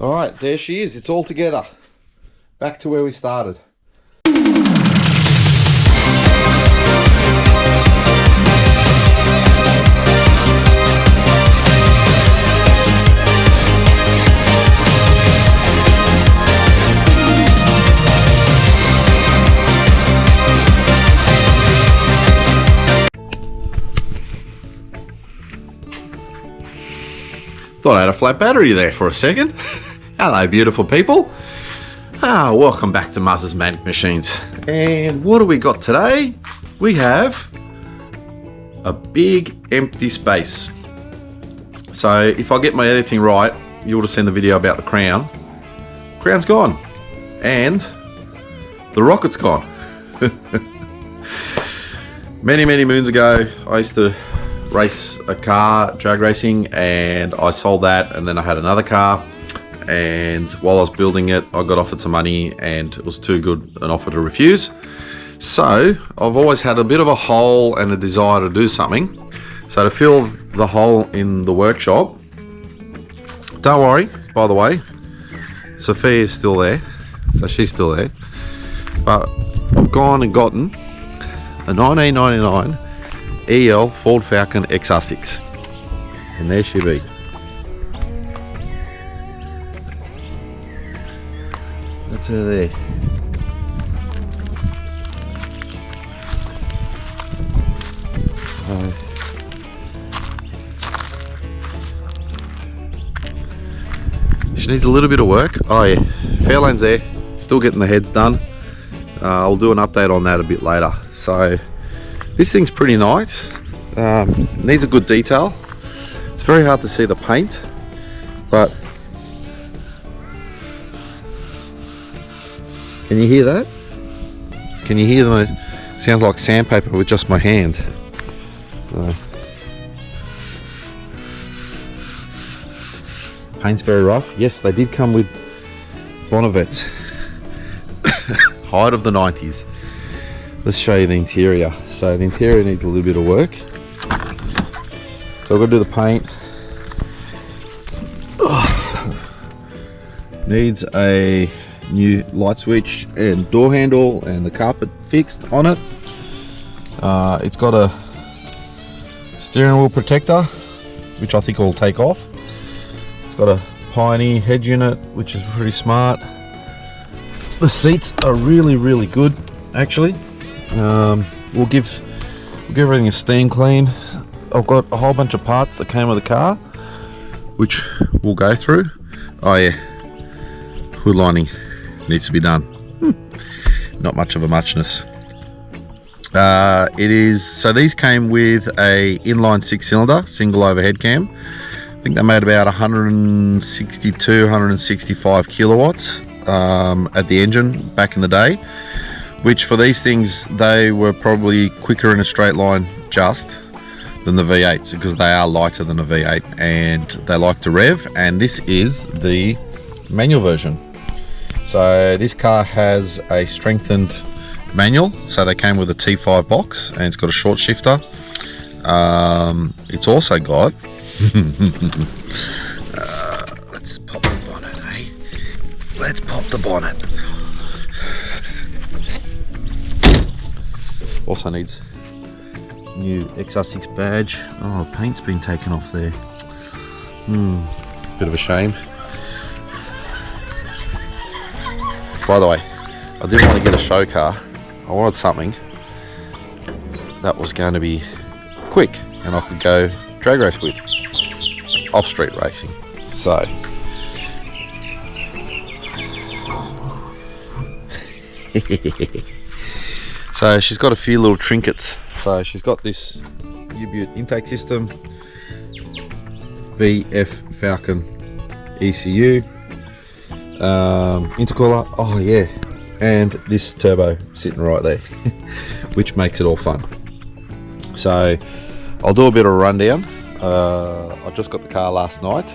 All right, there she is. It's all together. Back to where we started. Thought I had a flat battery there for a second. Hello, beautiful people. Welcome back to MuzzasManicMachines. And what do we got today? We have a big empty space. So if I get my editing right, you would have seen the video about the crown. Crown's gone. And the rocket's gone. Many moons ago, I used to race a car, drag racing, and I sold that, and then I had another car, and while I was building it I got offered some money and it was too good an offer to refuse. So I've always had a bit of a hole and a desire to do something. So to fill the hole in the workshop, don't worry, by the way, Sophia is still there, so she's still there, but I've gone and gotten a 1999 EL Ford Falcon XR6, and there she be. That's her there. She needs a little bit of work. Oh yeah, Fairlane's there, still getting the heads done. I'll do an update on that a bit later. So this thing's pretty nice, needs a good detail. It's very hard to see the paint, but can you hear that? Can you hear the sounds like sandpaper with just my hand. Paint's very rough. Yes, they did come with Bonnevets. Height of the 90s. Let's show you the interior. So the interior needs a little bit of work. So I've got to do the paint. Needs a new light switch and door handle and the carpet fixed on it. It's got a steering wheel protector, which I think will take off. It's got a Pioneer head unit, which is pretty smart. The seats are really good, actually. We'll give everything a steam clean. I've got a whole bunch of parts that came with the car, which we'll go through. Oh yeah, hood lining needs to be done. Not much of a muchness. It is, so these came with a inline 6-cylinder single overhead cam. I think they made about 162, 165 kilowatts at the engine back in the day, which for these things they were probably quicker in a straight line just than the V8s, because they are lighter than a V8 and they like to rev. And this is the manual version. So this car has a strengthened manual, so they came with a T5 box, and it's got a short shifter. It's also got let's pop the bonnet, eh? Let's pop the bonnet. Also needs new XR6 badge. Oh, paint's been taken off there. Bit of a shame. By the way, I didn't want to get a show car. I wanted something that was going to be quick and I could go drag race with, off-street racing. So so she's got a few little trinkets. So she's got this U-Butte intake system, VF Falcon ECU, intercooler, oh yeah, and this turbo sitting right there, which makes it all fun. So I'll do a bit of a rundown. I just got the car last night.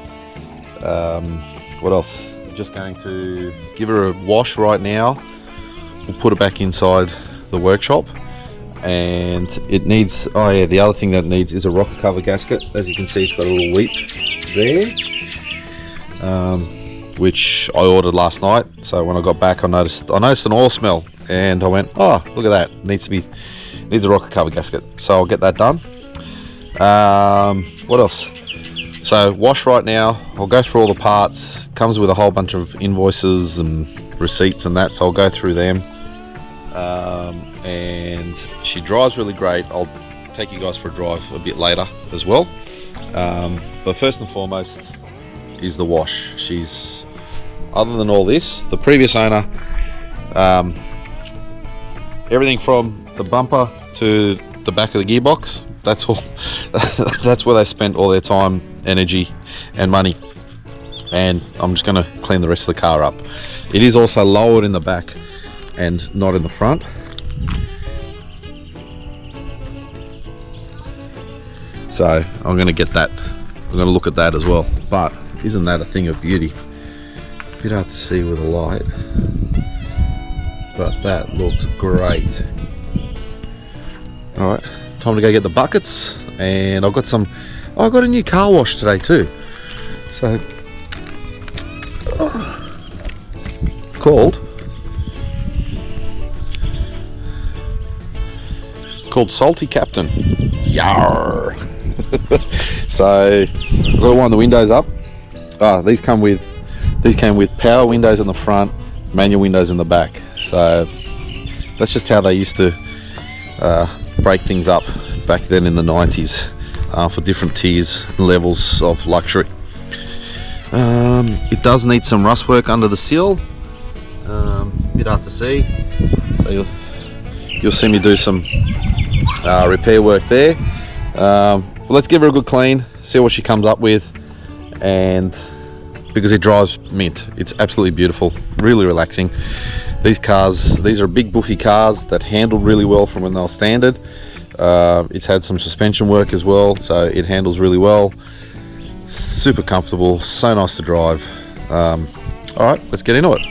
What else? Just going to give her a wash right now. We'll put it back inside the workshop, and it needs, oh yeah, the other thing that it needs is a rocker cover gasket. As you can see, it's got a little weep there. which I ordered last night. So when I got back, I noticed an oil smell, and I went, oh, look at that, needs a rocker cover gasket. So I'll get that done. What else? So wash right now, I'll go through all the parts. Comes with a whole bunch of invoices and receipts and that, so I'll go through them. And she drives really great. I'll take you guys for a drive a bit later as well. But first and foremost is the wash. She's, other than all this, the previous owner, everything from the bumper to the back of the gearbox, that's all. That's where they spent all their time, energy and money, and I'm just going to clean the rest of the car up. It is also lowered in the back and not in the front. So I'm going to get that, I'm going to look at that as well. But isn't that a thing of beauty? A bit hard to see with the light, but that looks great. All right, time to go get the buckets, and I've got some, I got a new car wash today too. So called Salty Captain. Yarr. So I've got to wind the windows up. These came with power windows in the front, manual windows in the back. So that's just how they used to break things up back then in the 90s, for different tiers and levels of luxury. It does need some rust work under the seal. Bit hard to see, so you'll see me do some repair work there. But let's give her a good clean, see what she comes up with, and because it drives mint, it's absolutely beautiful, really relaxing. These are big buffy cars that handled really well from when they were standard. It's had some suspension work as well, so it handles really well. Super comfortable, so nice to drive. All right, let's get into it.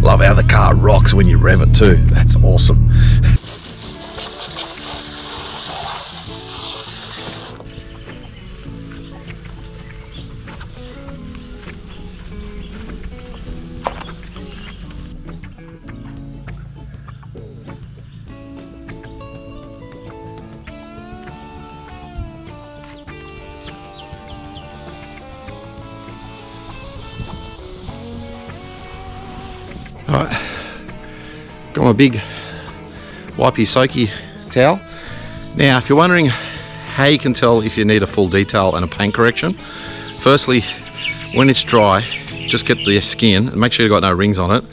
Love how the car rocks when you rev it too. That's awesome. Alright, got my big wipey soaky towel. Now if you're wondering how you can tell if you need a full detail and a paint correction, firstly, when it's dry, just get the skin and make sure you've got no rings on it,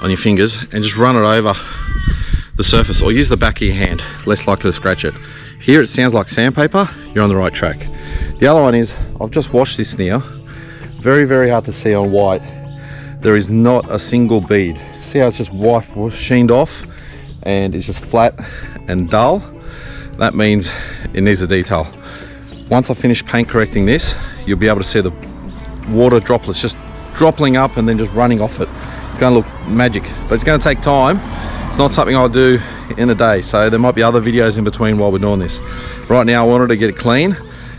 on your fingers, and just run it over the surface, or use the back of your hand, less likely to scratch it. Here it sounds like sandpaper, you're on the right track. The other one is, I've just washed this now, very, very hard to see on white. There is not a single bead. See how it's just sheened off and it's just flat and dull? That means it needs a detail. Once I finish paint correcting this, you'll be able to see the water droplets just dropping up and then just running off it. It's going to look magic, but it's going to take time. It's not something I'll do in a day, so there might be other videos in between while we're doing this. Right now I wanted to get it clean,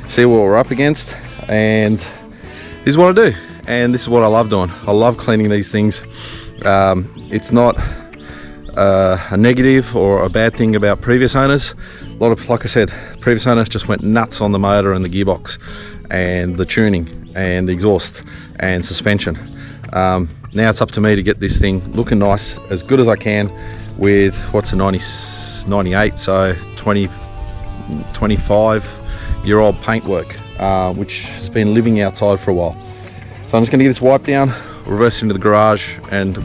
see what we're up against, and this is what I do. And this is what I love doing. I love cleaning these things. It's not a negative or a bad thing about previous owners. A lot of, like I said, previous owners just went nuts on the motor and the gearbox and the tuning and the exhaust and suspension. Now it's up to me to get this thing looking nice, as good as I can, with what's a 98, so 25-year-old paintwork, which has been living outside for a while. So I'm just going to get this wiped down, reverse it into the garage, and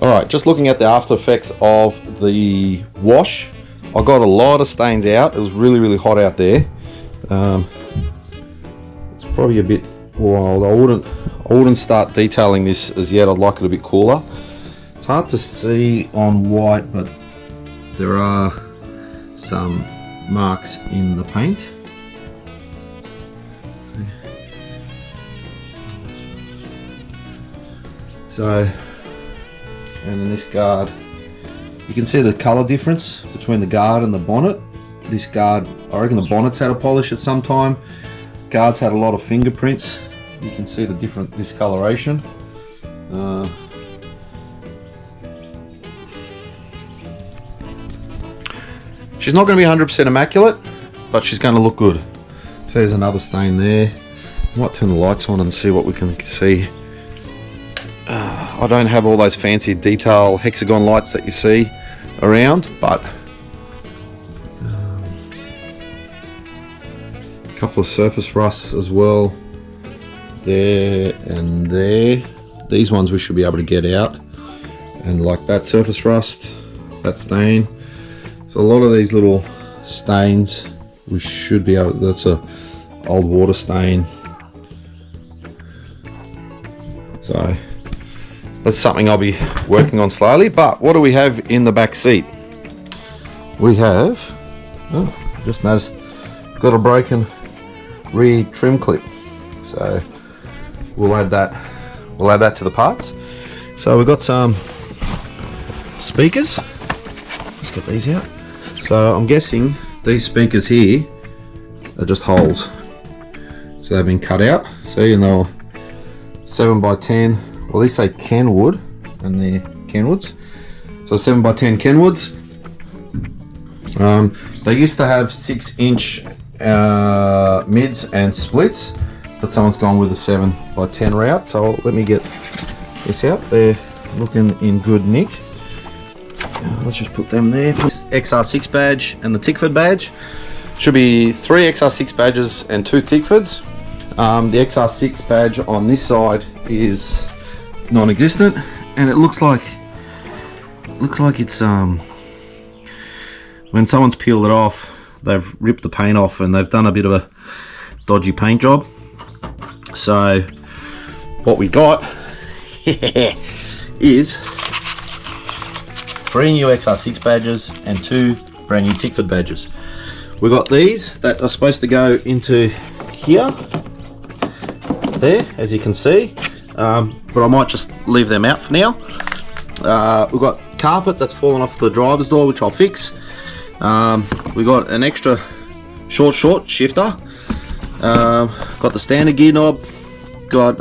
alright, just looking at the after effects of the wash, I got a lot of stains out. It was really, really hot out there. It's probably a bit wild. I wouldn't start detailing this as yet. I'd like it a bit cooler. It's hard to see on white, but there are some marks in the paint. So, and then this guard, you can see the colour difference between the guard and the bonnet. This guard, I reckon the bonnet's had a polish at some time. Guard's had a lot of fingerprints. You can see the different discoloration. She's not going to be 100% immaculate, but she's going to look good. So there's another stain there. I might turn the lights on and see what we can see. I don't have all those fancy detail hexagon lights that you see around, but a couple of surface rusts as well, there and there. These ones we should be able to get out, and like that surface rust, that stain. So a lot of these little stains we should be able, that's a old water stain. So that's something I'll be working on slowly. But what do we have in the back seat? We have, oh, just noticed, got a broken rear trim clip. So we'll add that to the parts. So we've got some speakers. Let's get these out. So I'm guessing these speakers here are just holes. So they've been cut out. See, and they're 7x10. Well, these say Kenwood, and they're Kenwoods. So 7x10 Kenwoods. They used to have 6-inch mids and splits, but someone's gone with a 7x10 route. So let me get this out. They're looking in good nick. Let's just put them there. XR6 badge and the Tickford badge. Should be 3 XR6 badges and 2 Tickfords. The XR6 badge on this side is non-existent, and it looks like it's when someone's peeled it off, they've ripped the paint off and they've done a bit of a dodgy paint job. So what we got is 3 new XR6 badges and 2 brand new Tickford badges. We got these that are supposed to go into here, there, as you can see. But I might just leave them out for now. We've got carpet that's fallen off the driver's door, which I'll fix. We got an extra short shifter. Got the standard gear knob. Got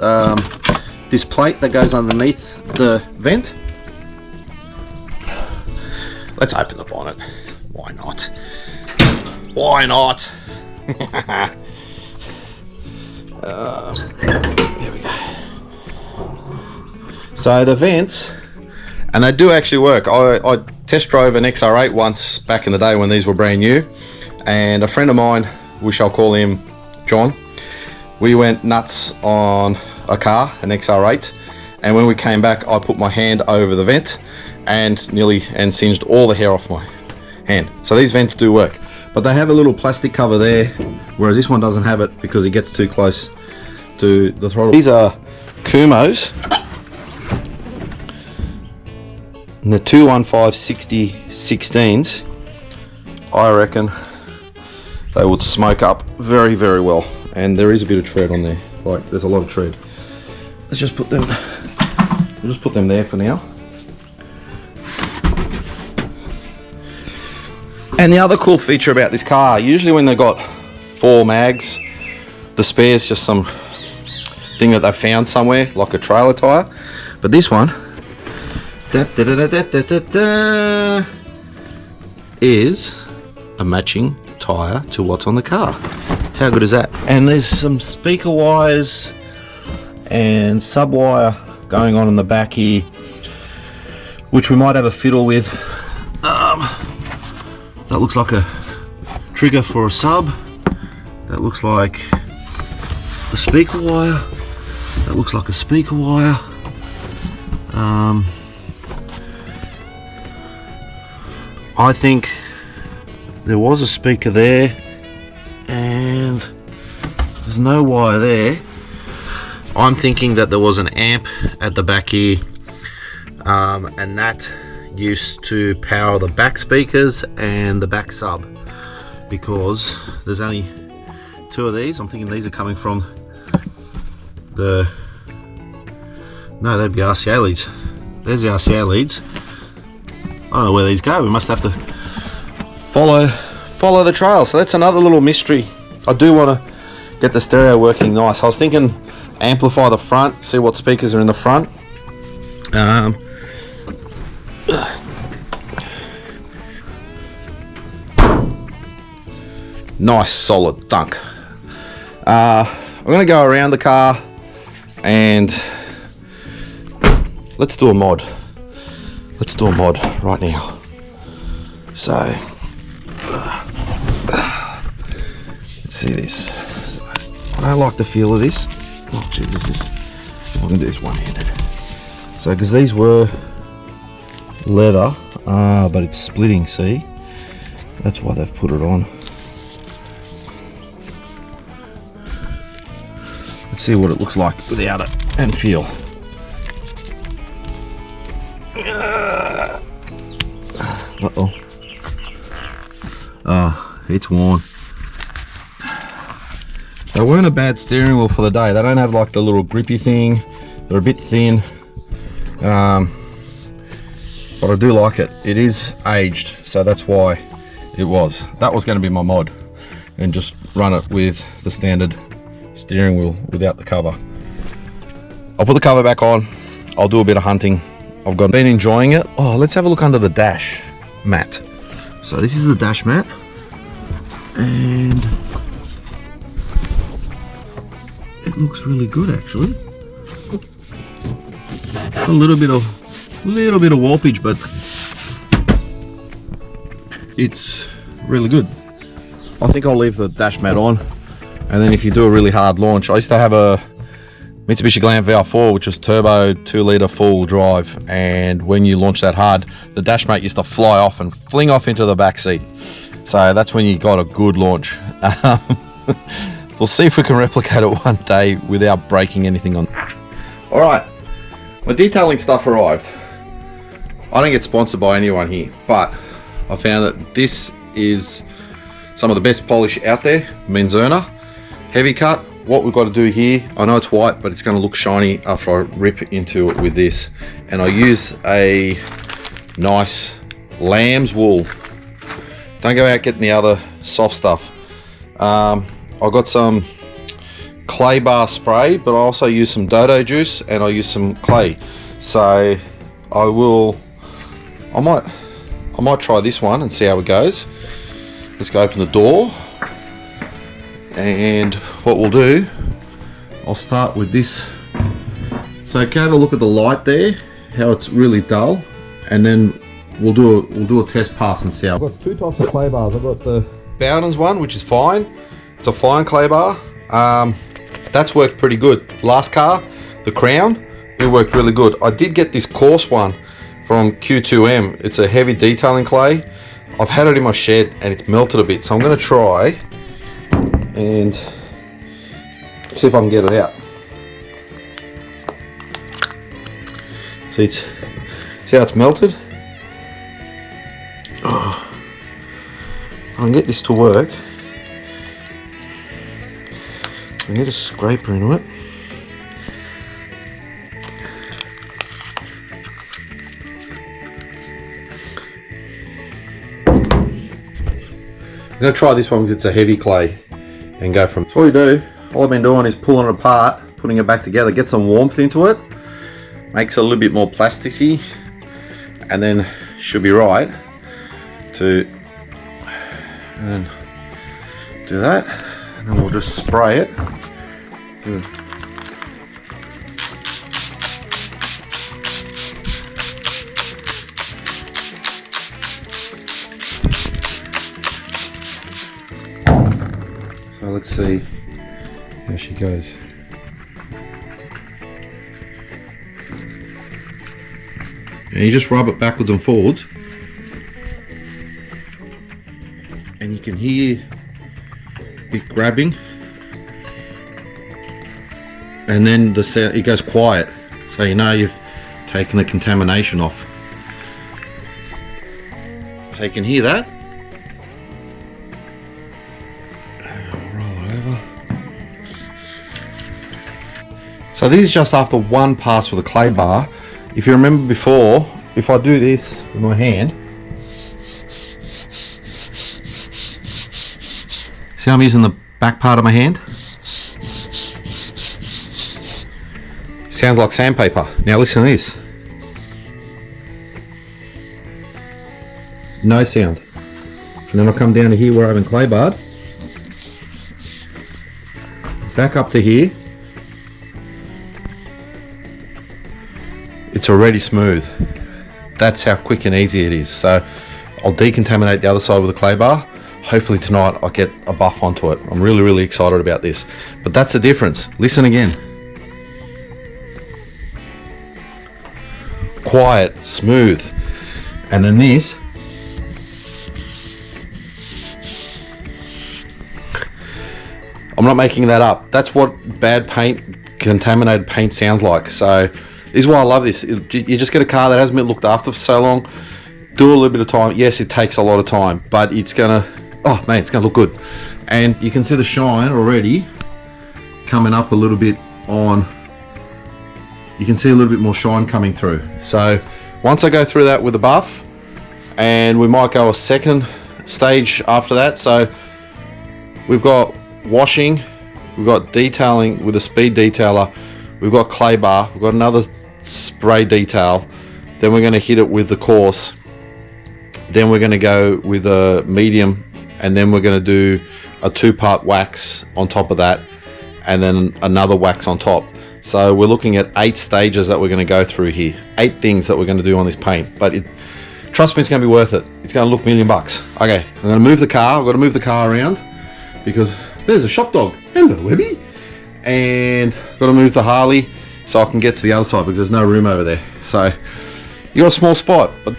this plate that goes underneath the vent. Let's open the bonnet. Why not? Why not? There we go. So the vents, and they do actually work. I test drove an XR8 once back in the day when these were brand new, and a friend of mine, we shall call him John, we went nuts on a car, an XR8, and when we came back I put my hand over the vent and singed all the hair off my hand. So these vents do work, but they have a little plastic cover there, whereas this one doesn't have it because it gets too close to the throttle. These are Kumos, and the 215/60/16s, I reckon they would smoke up very, very well. And there is a bit of tread on there, like there's a lot of tread. Let's just put them, we'll just put them there for now. And the other cool feature about this car, usually when they've got 4 mags, the spare's just some thing that they found somewhere, like a trailer tire. But this one is a matching tire to what's on the car. How good is that? And there's some speaker wires and sub wire going on in the back here, which we might have a fiddle with. That looks like a trigger for a sub. That looks like a speaker wire. That looks like a speaker wire. I think there was a speaker there, and there's no wire there. I'm thinking that there was an amp at the back here. and that used to power the back speakers and the back sub, because there's only 2 of these. I'm thinking these are coming from the, no, that'd be RCA leads. There's the RCA leads. I don't know where these go. We must have to follow the trail. So that's another little mystery. I do want to get the stereo working nice. I was thinking amplify the front, see what speakers are in the front. Nice solid thunk. I'm gonna go around the car and let's do a mod. Let's do a mod right now. So let's see this. I don't like the feel of this. Oh Jesus, I'm gonna do this one-handed. So because these were leather, but it's splitting, see? That's why they've put it on. Let's see what it looks like without it and feel. Uh-oh. Oh, it's worn. They weren't a bad steering wheel for the day. They don't have like the little grippy thing. They're a bit thin. But I do like it. It is aged, so that's why it was. That was going to be my mod, and just run it with the standard steering wheel without the cover. I'll put the cover back on. I'll do a bit of hunting. I've been enjoying it. Oh, let's have a look under the dash mat. So this is the dash mat, and it looks really good actually. A little bit of warpage, but it's really good. I think I'll leave the dash mat on, and then if you do a really hard launch, I used to have a Mitsubishi Glam VR4, which was turbo 2-litre full drive, and when you launch that hard, the dash mat used to fly off and fling off into the back seat. So that's when you got a good launch. We'll see if we can replicate it one day without breaking anything on. All right, my detailing stuff arrived. I don't get sponsored by anyone here, but I found that this is some of the best polish out there. Xena heavy cut. What we've got to do here, I know it's white, but it's going to look shiny after I rip into it with this. And I use a nice lamb's wool. Don't go out getting the other soft stuff. I've got some clay bar spray, but I also use some dodo juice, and I use some clay. So I might try this one and see how it goes. Let's go open the door. And what we'll do, I'll start with this. So have a look at the light there, how it's really dull, and then we'll do a test pass and see how. I've got 2 types of clay bars. I've got the Bowden's one, which is fine. It's a fine clay bar. That's worked pretty good. Last car, the Crown, it worked really good. I did get this coarse one from Q2M. It's a heavy detailing clay. I've had it in my shed and it's melted a bit, so I'm going to try and see if I can get it out. See how it's melted? Oh, I can get this to work. I need a scraper into it. I'm going to try this one because it's a heavy clay and go from. So all you do, all I've been doing is pulling it apart, putting it back together, get some warmth into it, makes it a little bit more plasticky, and then should be right to do that, and then we'll just spray it. So let's see how she goes. And you just rub it backwards and forwards, and you can hear it grabbing, and then the sound, it goes quiet, so you know you've taking the contamination off. So you can hear that. Roll it over. So this is just after one pass with a clay bar. If you remember before, if I do this with my hand, see how I'm using the back part of my hand? Sounds like sandpaper. Now listen to this. No sound. And then I'll come down to here where I haven't clay barred. Back up to here. It's already smooth. That's how quick and easy it is. So I'll decontaminate the other side with a clay bar. Hopefully tonight I'll get a buff onto it. I'm really, really excited about this. But that's the difference. Listen again. Quiet, smooth. And then this. I'm not making that up. That's what bad paint, contaminated paint sounds like. So this is why I love this. You just get a car that hasn't been looked after for so long. Do a little bit of time. Yes, it takes a lot of time, but it's gonna, oh man, it's gonna look good. And you can see the shine already coming up a little bit on, you can see a little bit more shine coming through. So once I go through that with the buff, and we might go a second stage after that. So we've got washing, we've got detailing with a speed detailer, we've got clay bar, we've got another spray detail, then we're going to hit it with the coarse, then we're going to go with a medium, and then we're going to do a 2-part wax on top of that, and then another wax on top. So we're looking at 8 stages that we're going to go through here, 8 things that we're going to do on this paint. But trust me, it's going to be worth it. It's going to look $1,000,000. Okay, I'm going to move the car. I've got to move the car around because there's a shop dog. Hello, Webby. And got to move the Harley so I can get to the other side because there's no room over there. So you got a small spot. But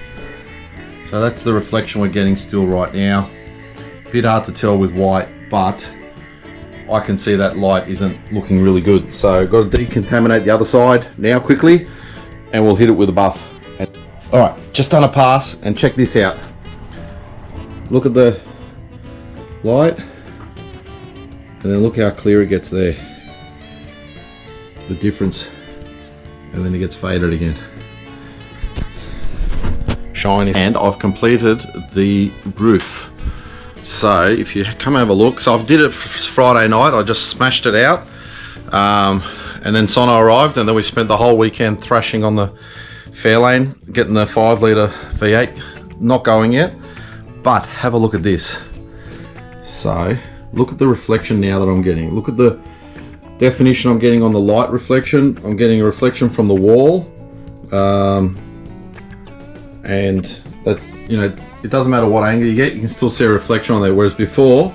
so that's the reflection we're getting still right now. Bit hard to tell with white, but I can see that light isn't looking really good. So got to decontaminate the other side now quickly, and we'll hit it with a buff. All right, just done a pass, and check this out. Look at the light, and then look how clear it gets there. The difference, and then it gets faded again. Shiny. And I've completed the roof. So if you come have a look, so I did it Friday night. I just smashed it out, and then Sono arrived, and then we spent the whole weekend thrashing on the Fairlane, getting the 5-litre V8, not going yet. But have a look at this. So look at the reflection now that I'm getting. Look at the definition I'm getting on the light reflection. I'm getting a reflection from the wall, and that, you know, it doesn't matter what angle you get, you can still see a reflection on there, whereas before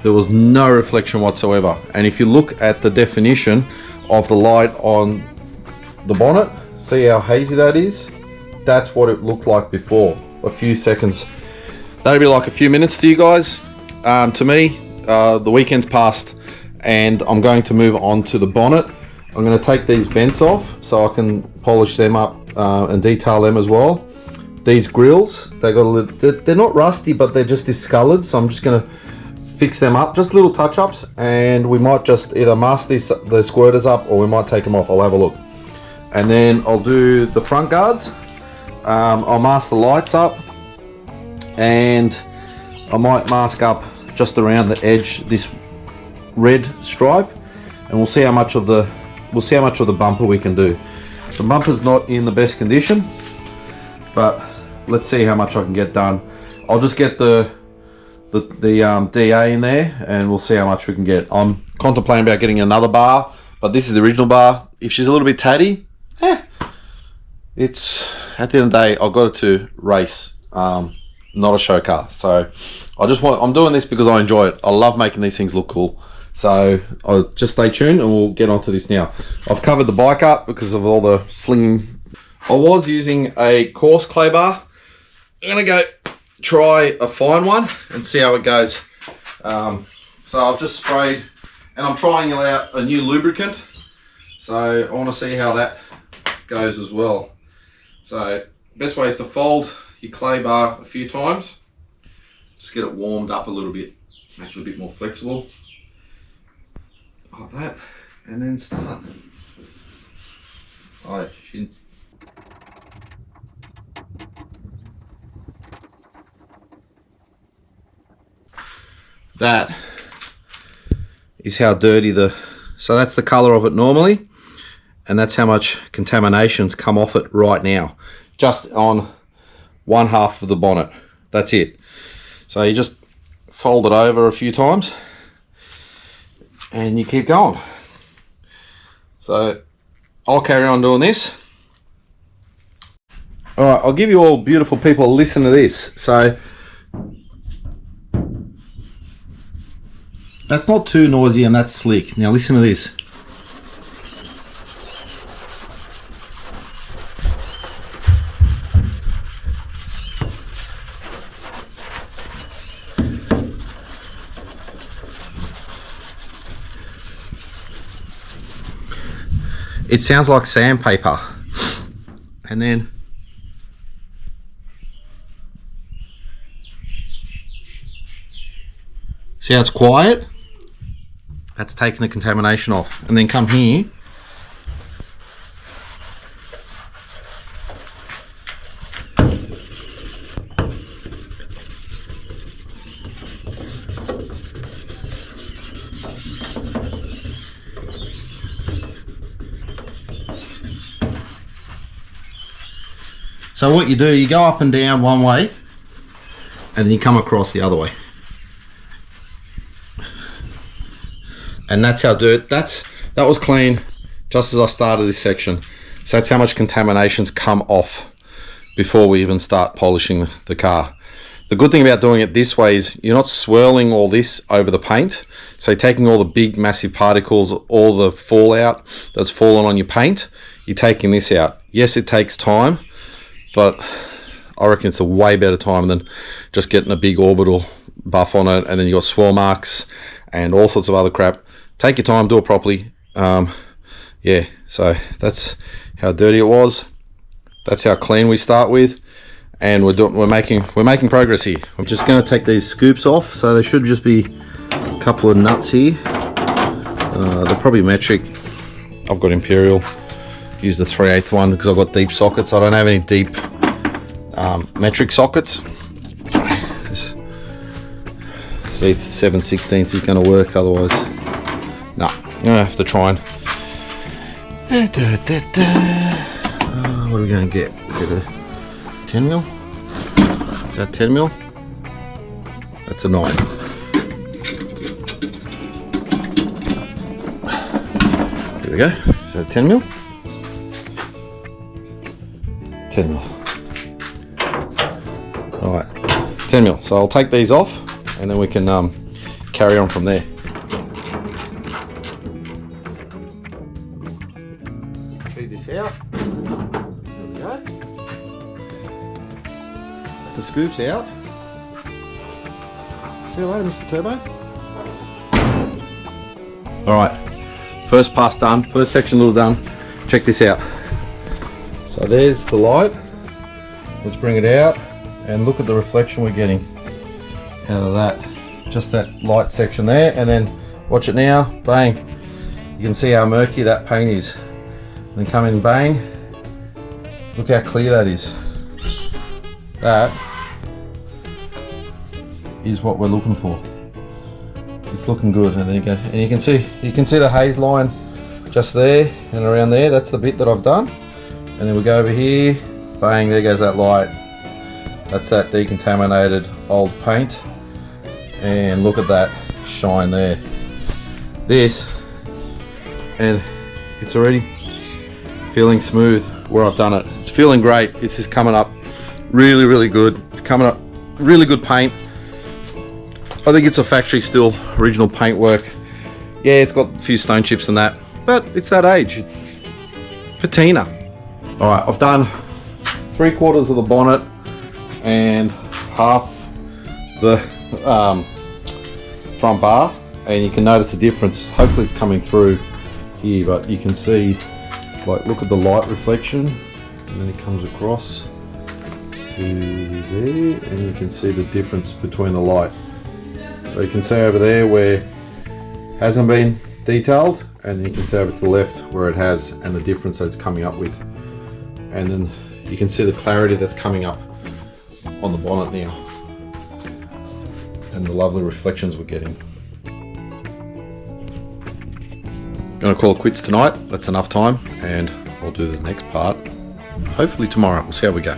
there was no reflection whatsoever. And if you look at the definition of the light on the bonnet, see how hazy that is? That's what it looked like before. A few seconds, that'd be like a few minutes to you guys. To me, the weekend's passed, and I'm going to move on to the bonnet. I'm going to take these vents off so I can polish them up and detail them as well. These grills, they got a little, they're not rusty, but they're just discolored, so I'm just going to fix them up, just little touch-ups, and we might just either mask the squirters up, or we might take them off. I'll have a look. And then I'll do the front guards. I'll mask the lights up, and I might mask up just around the edge this red stripe, and we'll see how much of the bumper we can do. The bumper's not in the best condition, but let's see how much I can get done. I'll just get the DA in there, and we'll see how much we can get. I'm contemplating about getting another bar, but this is the original bar. If she's a little bit tatty, it's, at the end of the day, I've got it to race, not a show car. So I'm doing this because I enjoy it. I love making these things look cool. So I'll just stay tuned, and we'll get onto this now. I've covered the bike up because of all the flinging. I was using a coarse clay bar. I'm gonna go try a fine one and see how it goes. So I've just sprayed, and I'm trying out a new lubricant. So I want to see how that goes as well. So best way is to fold your clay bar a few times. Just get it warmed up a little bit, make it a bit more flexible. Like that, and then start. Oh, that is how dirty so that's the color of it normally, and that's how much contaminations come off it right now, just on one half of the bonnet. That's it. So you just fold it over a few times and you keep going. So I'll carry on doing this. All right, I'll give you all beautiful people a listen to this. So that's not too noisy and that's slick. Now listen to this. It sounds like sandpaper. And then see how it's quiet? That's taking the contamination off. And then come here. So what you do, you go up and down one way, and then you come across the other way. And that's how dirt, that was clean just as I started this section. So that's how much contaminations come off before we even start polishing the car. The good thing about doing it this way is you're not swirling all this over the paint. So you're taking all the big massive particles, all the fallout that's fallen on your paint, you're taking this out. Yes, it takes time, but I reckon it's a way better time than just getting a big orbital buff on it, and then you got swirl marks and all sorts of other crap. Take your time, do it properly. Yeah, so that's how dirty it was. That's how clean we start with, and we're making progress here. I'm just going to take these scoops off, so there should just be a couple of nuts here. They're probably metric. I've got Imperial. Use the 3/8 one because I've got deep sockets. I don't have any deep metric sockets. So just see if 7/16 is going to work. Otherwise, no, I'm going to have to try and. What are we going to get? Get a 10 mil? Is that 10 mil? That's a 9. There we go. Is that 10 mil? 10 mil. Alright, 10 mil. So I'll take these off and then we can carry on from there. Feed this out. There we go. That's the scoops out. See you later, Mr. Turbo. Alright, first pass done, first section little done. Check this out. So there's the light. Let's bring it out and look at the reflection we're getting out of that. Just that light section there, and then watch it now, bang. You can see how murky that paint is. And then come in, bang. Look how clear that is. That is what we're looking for. It's looking good, and then you go, and you can see the haze line just there and around there. That's the bit that I've done. And then we go over here, bang, there goes that light. That's that decontaminated old paint. And look at that shine there. This, and it's already feeling smooth where I've done it. It's feeling great. It's just coming up really, really good. It's coming up really good paint. I think it's a factory still, original paintwork. Yeah, it's got a few stone chips and that, but it's that age. It's patina. All right, I've done 3/4 of the bonnet and half the front bar, and you can notice the difference. Hopefully it's coming through here, but you can see, like, look at the light reflection and then it comes across to there, and you can see the difference between the light. So you can see over there where it hasn't been detailed, and you can see over to the left where it has, and the difference that it's coming up with. And then you can see the clarity that's coming up on the bonnet now, and the lovely reflections we're getting. Gonna call it quits tonight. That's enough time, and I'll do the next part hopefully tomorrow. We'll see how we go.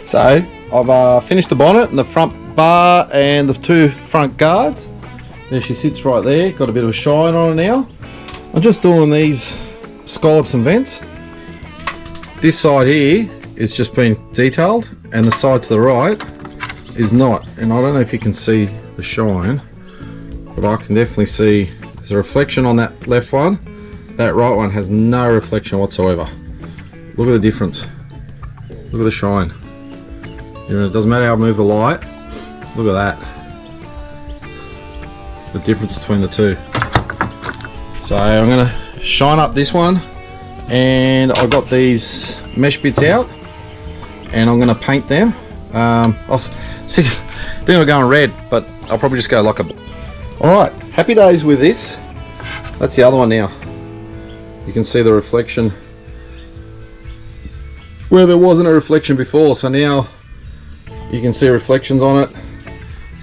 So I've finished the bonnet and the front bar and the two front guards. There she sits right there, got a bit of a shine on her now. I'm just doing these scallops and vents. This side here is just been detailed, and the side to the right is not. And I don't know if you can see the shine, but I can definitely see there's a reflection on that left one. That right one has no reflection whatsoever. Look at the difference. Look at the shine. You know, it doesn't matter how I move the light. Look at that. The difference between the two. So I'm gonna shine up this one, and I got these mesh bits out, and I'm gonna paint them. I'll see, think I'm going red, but I'll probably just go like a. All right, happy days with this. That's the other one now. You can see the reflection where there wasn't a reflection before, so now you can see reflections on it.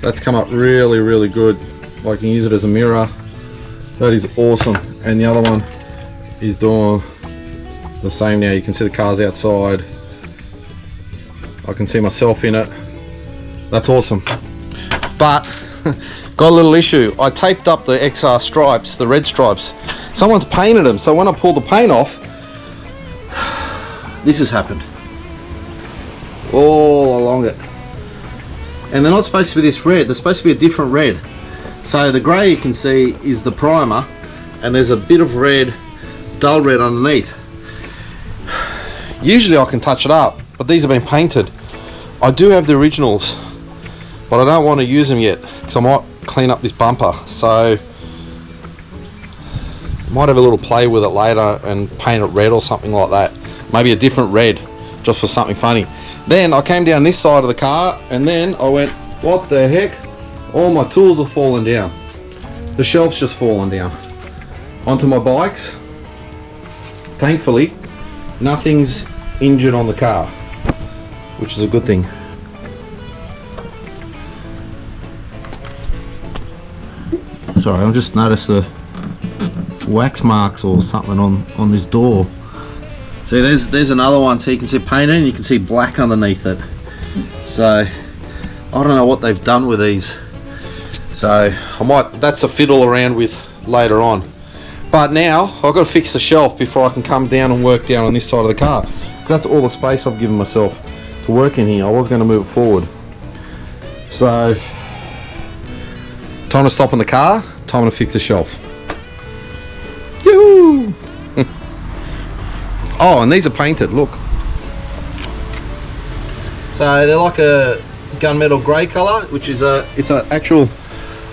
That's come up really, really good. I can use it as a mirror. That is awesome. And the other one is doing the same now. You can see the cars outside. I can see myself in it. That's awesome. But got a little issue. I taped up the XR stripes, the red stripes. Someone's painted them, so when I pull the paint off, this has happened all along it. And they're not supposed to be this red, they're supposed to be a different red. So the grey you can see is the primer, and there's a bit of red, dull red underneath. Usually I can touch it up, but these have been painted. I do have the originals, but I don't want to use them yet, because I might clean up this bumper. So I might have a little play with it later and paint it red or something like that. Maybe a different red, just for something funny. Then I came down this side of the car, and then I went, what the heck? All my tools have fallen down. The shelf's just fallen down onto my bikes. Thankfully, nothing's injured on the car, which is a good thing. Sorry, I just noticed the wax marks or something on this door. See, there's another one, so you can see painted and you can see black underneath it. So I don't know what they've done with these. So that's to fiddle around with later on. But now I've got to fix the shelf before I can come down and work down on this side of the car, because that's all the space I've given myself to work in here. I was going to move it forward. So time to stop in the car, time to fix the shelf. Yoo-hoo! Oh, and these are painted, look. So they're like a gunmetal grey colour, which is it's an actual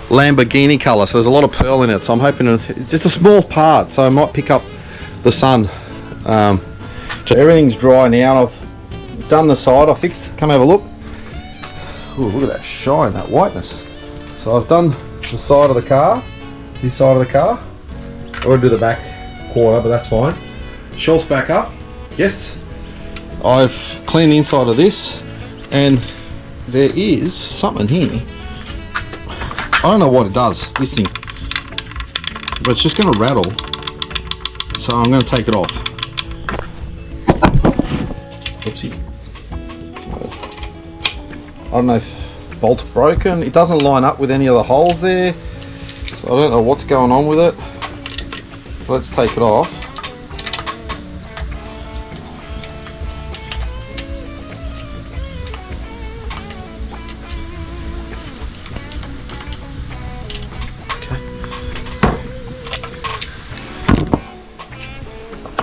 Lamborghini colour, so there's a lot of pearl in it, so I'm hoping it's just a small part, so I might pick up the sun. So everything's dry now, and I've done the side, I fixed. Come have a look. Ooh, look at that shine, that whiteness. So I've done the side of the car, this side of the car. I'm going to do the back quarter, but that's fine. Shelf's back up. Yes, I've cleaned the inside of this, and there is something here. I don't know what it does, this thing, but it's just going to rattle, so I'm going to take it off. Oopsie. So, I don't know if bolt's broken. It doesn't line up with any of the holes there, so I don't know what's going on with it. So let's take it off.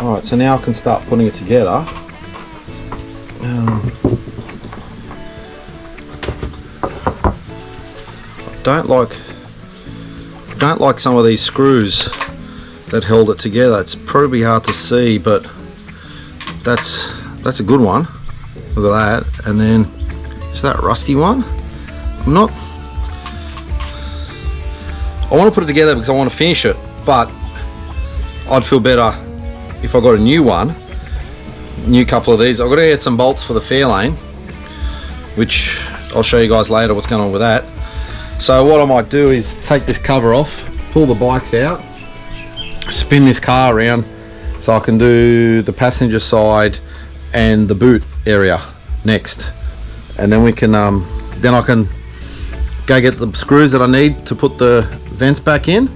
Alright, so now I can start putting it together. Don't like some of these screws that held it together. It's probably hard to see, but that's a good one. Look at that. And then is that rusty one? I want to put it together because I want to finish it, but I'd feel better if I got a new one, new couple of these. I've got to get some bolts for the Fairlane, which I'll show you guys later what's going on with that. So what I might do is take this cover off, pull the bikes out, spin this car around so I can do the passenger side and the boot area next, and then we can then I can go get the screws that I need to put the vents back in,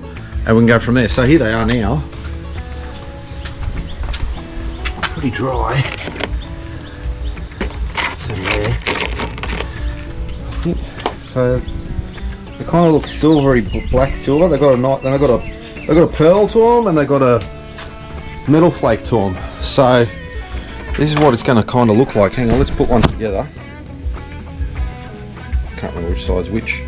and we can go from there. So here they are now, pretty dry. It's in there. I think so. They kind of look silvery, black silver. They got a pearl to them, and they got a metal flake to them. So this is what it's going to kind of look like. Hang on, let's put one together. Can't remember which side's which.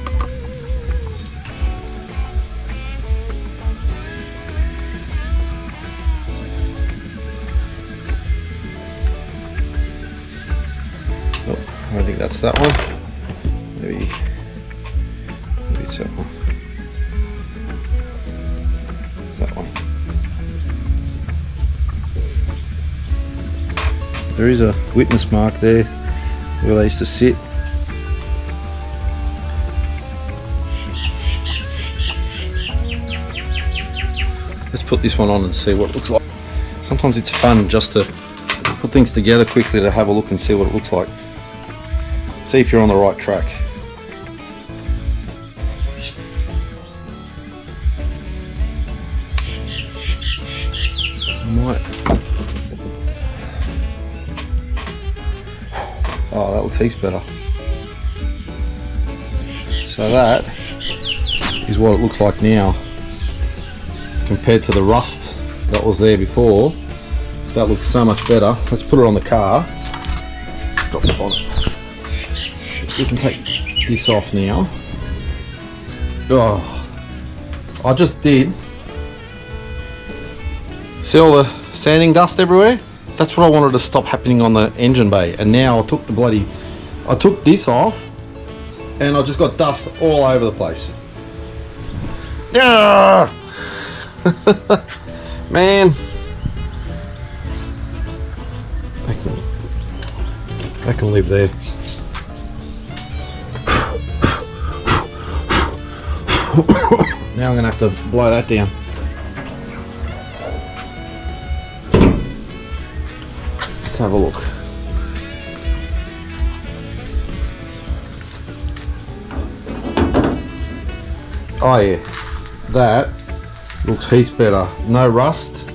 Oh, I think that's that one. Maybe it's that one. That one. There is a witness mark there where they used to sit. Let's put this one on and see what it looks like. Sometimes it's fun just to put things together quickly to have a look and see what it looks like. See if you're on the right track. I might. Oh, that looks heaps better. So that is what it looks like now compared to the rust that was there before. That looks so much better. Let's put it on the car. Let's drop the bonnet. We can take this off now. Oh, I just did. See all the sanding dust everywhere? That's what I wanted to stop happening on the engine bay. And now I took this off and I just got dust all over the place. Yeah. Man. I can live there. Now I'm gonna have to blow that down. Let's have a look. Oh yeah, that looks heaps better. No rust.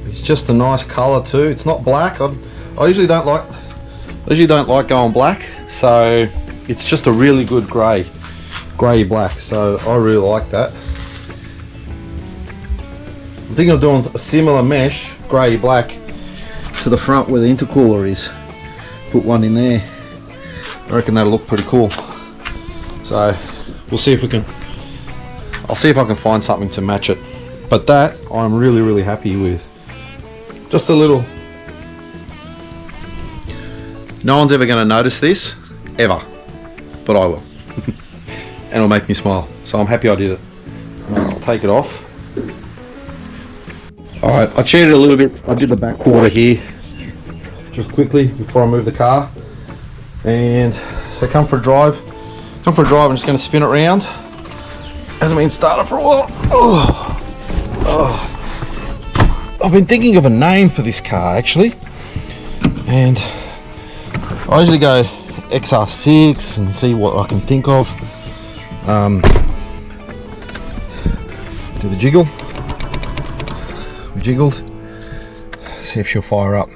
It's just a nice colour too. It's not black. I usually don't like going black, so it's just a really good grey black. So I really like that. I'm thinking of doing a similar mesh, grey black, to the front where the intercooler is. Put one in there. I reckon that'll look pretty cool. So we'll see if we can. I'll see if I can find something to match it. But that I'm really happy with. Just a little. No one's ever going to notice this, ever, but I will. And it'll make me smile. So I'm happy I did it. I'll take it off. Alright, I cheated a little bit. I did the back quarter here just quickly before I move the car. And so come for a drive. I'm just going to spin it around. Hasn't been started for a while. I've been thinking of a name for this car actually. And I usually go XR6 and see what I can think of. Do the jiggle. We jiggled. See if she'll fire up.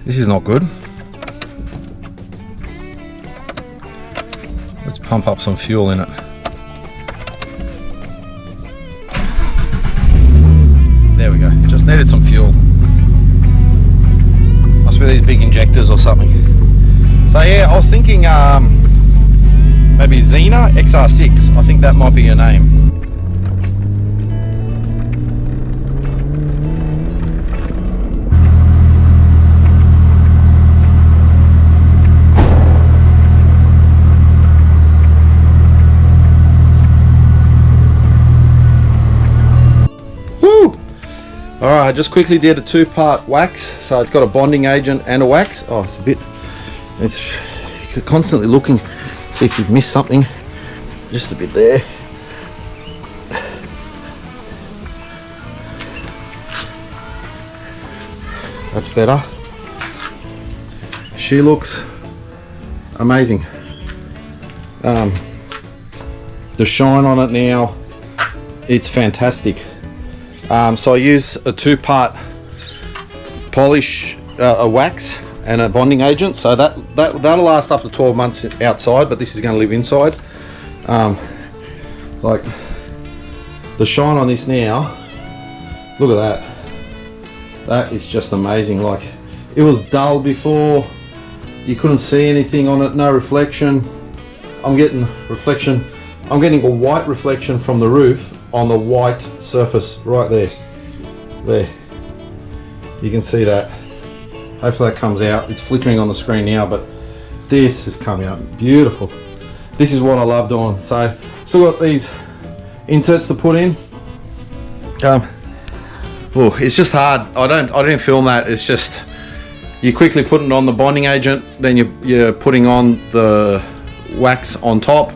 This is not good. Let's pump up some fuel in it. of these big injectors or something. So yeah, I was thinking maybe Xena XR6. I think that might be your name. Alright, I just quickly did a 2-part wax, so it's got a bonding agent and a wax. Oh, it's constantly looking, see if you've missed something, just a bit there. That's better. She looks amazing. The shine on it now, it's fantastic. So I use a 2-part polish, a wax and a bonding agent, so that'll last up to 12 months outside, but this is going to live inside. Like the shine on this now, look at that. That is just amazing. Like, it was dull before, you couldn't see anything on it, no reflection. I'm getting reflection. I'm getting a white reflection from the roof on the white surface right there. There, you can see that. Hopefully that comes out. It's flickering on the screen now, but this is coming out beautiful. This is what I love doing. So still got these inserts to put in. Oh, it's just hard. I didn't film that. It's just, you quickly put it on the bonding agent, then you're putting on the wax on top,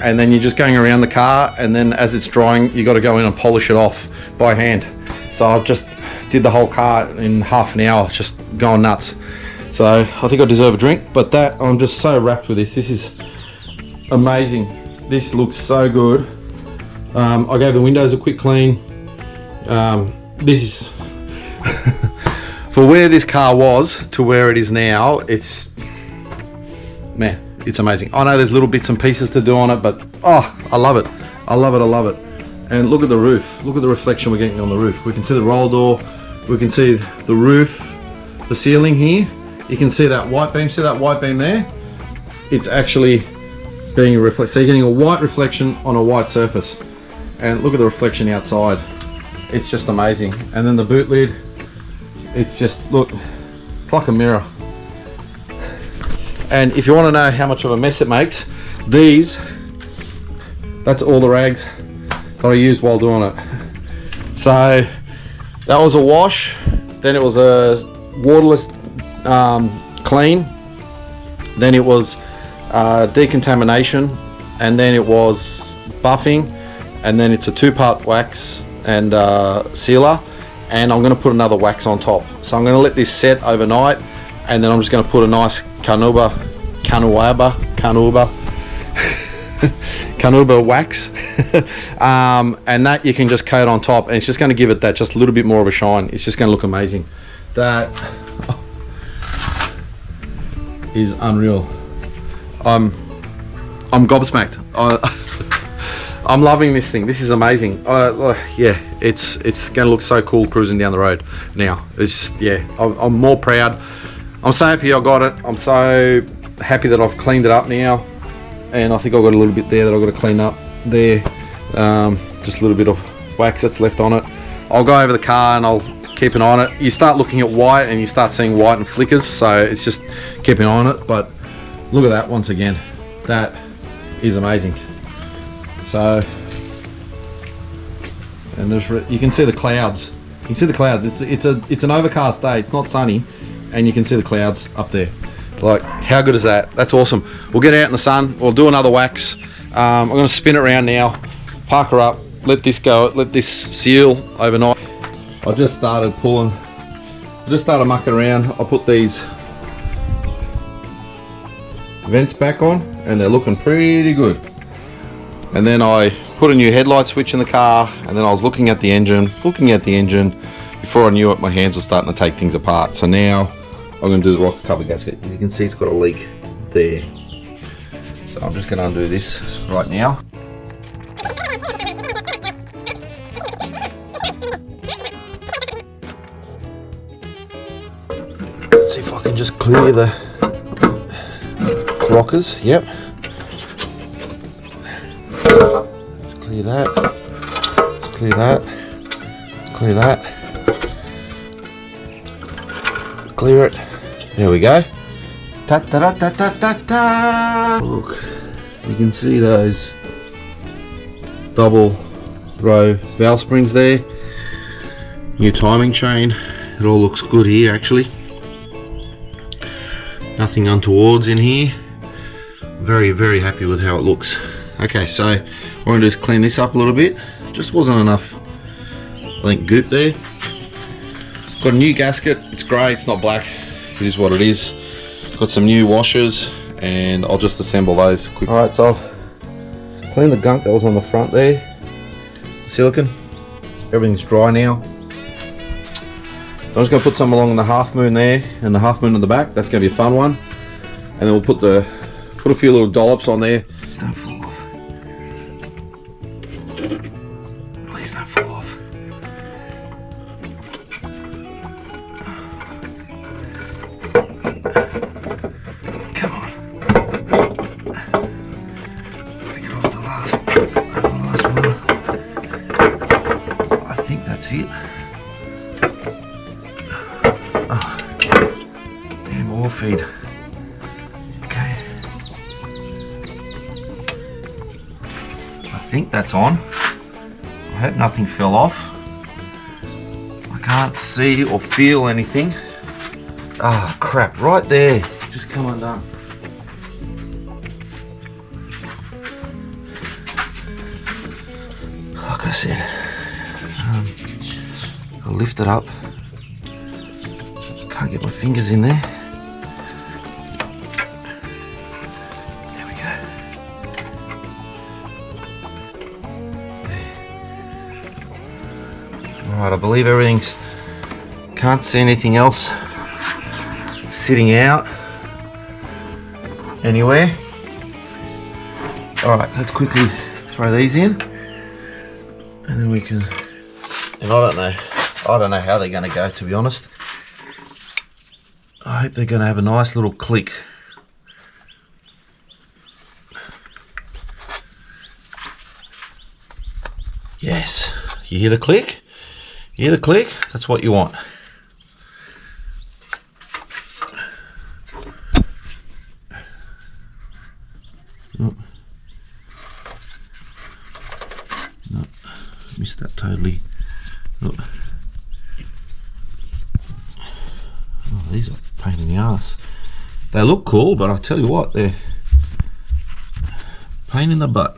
and then you're just going around the car, and then as it's drying, you got to go in and polish it off by hand. So I just did the whole car in half an hour, just going nuts. So I think I deserve a drink, but that, I'm just so wrapped with this. This is amazing. This looks so good. I gave the windows a quick clean. This is for where this car was to where it is now, it's, man, it's amazing. I know there's little bits and pieces to do on it, but oh, I love it. I love it, I love it. And look at the roof. Look at the reflection we're getting on the roof. We can see the roll door. We can see the roof, the ceiling here. You can see that white beam. See that white beam there? It's actually being a reflection. So you're getting a white reflection on a white surface. And look at the reflection outside. It's just amazing. And then the boot lid, it's just, look, it's like a mirror. And if you want to know how much of a mess it makes, that's all the rags that I used while doing it. So that was a wash, then it was a waterless clean, then it was decontamination, and then it was buffing, and then it's a 2-part wax and sealer, and I'm going to put another wax on top. So I'm going to let this set overnight, and then I'm just going to put a nice Canuba wax and that you can just coat on top, and it's just going to give it that just a little bit more of a shine. It's just going to look amazing. That is unreal. I'm gobsmacked. I'm loving this thing. This is amazing. Yeah, it's going to look so cool cruising down the road now. It's just, yeah, I'm more proud. I'm so happy I got it. I'm so happy that I've cleaned it up now, and I think I've got a little bit there that I've got to clean up there. Just a little bit of wax that's left on it. I'll go over the car and I'll keep an eye on it. You start looking at white and you start seeing white and flickers, so it's just keeping an eye on it. But look at that once again. That is amazing. So, and you can see the clouds. You can see the clouds. It's an overcast day. It's not sunny, and you can see the clouds up there. Like, how good is that? That's awesome. We'll get out in the sun. We'll do another wax. I'm going to spin it around now, park her up, let this go, let this seal overnight. I just started mucking around. I put these vents back on, and they're looking pretty good. And then I put a new headlight switch in the car, and then I was looking at the engine. Before I knew it, my hands were starting to take things apart. So now I'm going to do the rocker cover gasket. As you can see, it's got a leak there. So I'm just going to undo this right now. Let's see if I can just clear the rockers. Yep. Let's clear that. Let's clear that. Let's clear that. Clear it. There we go. Ta ta ta ta ta ta ta. Look, you can see those double row valve springs there. New timing chain. It all looks good here actually. Nothing untowards in here. Very, very happy with how it looks. Okay, so what I'm going to do is clean this up a little bit. Just wasn't enough, I think, goop there. Got a new gasket. It's grey, it's not black. It is what it is. Got some new washers and I'll just assemble those quick. Alright, so I've cleaned the gunk that was on the front there. The silicone. Everything's dry now. So I'm just going to put some along the half moon there and the half moon on the back. That's going to be a fun one. And then we'll put a few little dollops on there. Don't fall off. Please don't fall off. Come on. Gotta get off the last one. I think that's it. Oil feed. Okay. I think that's on. I hope nothing fell off. I can't see or feel anything. Ah, crap, right there. Just come undone. Like I said, I'll lift it up. Can't get my fingers in there. Alright, I believe everything's, can't see anything else sitting out anywhere. Alright, let's quickly throw these in and then we can, and I don't know how they're going to go, to be honest. I hope they're going to have a nice little click. Yes, you hear the click? You hear the click? That's what you want. Oh. No, missed that totally. Oh. Oh, these are a pain in the ass. They look cool, but I'll tell you what, they're pain in the butt.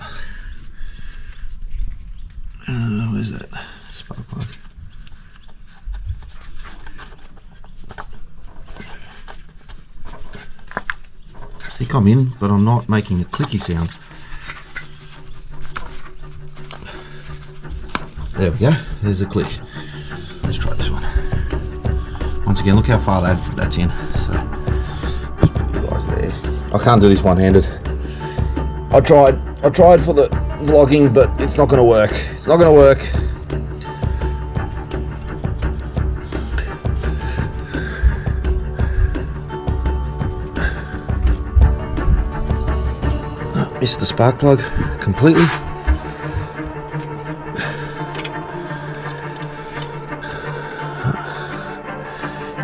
Where's that spark plug? I think I'm in, but I'm not making a clicky sound. There we go, there's a click. Let's try this one. Once again, look how far that's in. So, you guys there. I can't do this one-handed. I tried for the vlogging, but it's not going to work. It's not going to work. Missed the spark plug completely.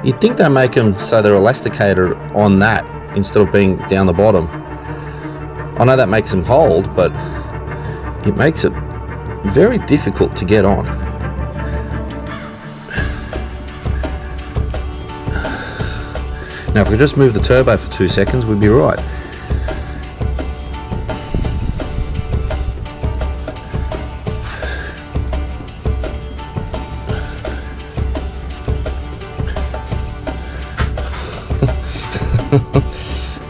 You'd think they make them so they're elasticated on that instead of being down the bottom. I know that makes them hold, but it makes it very difficult to get on. Now if we just move the turbo for 2 seconds, we'd be right.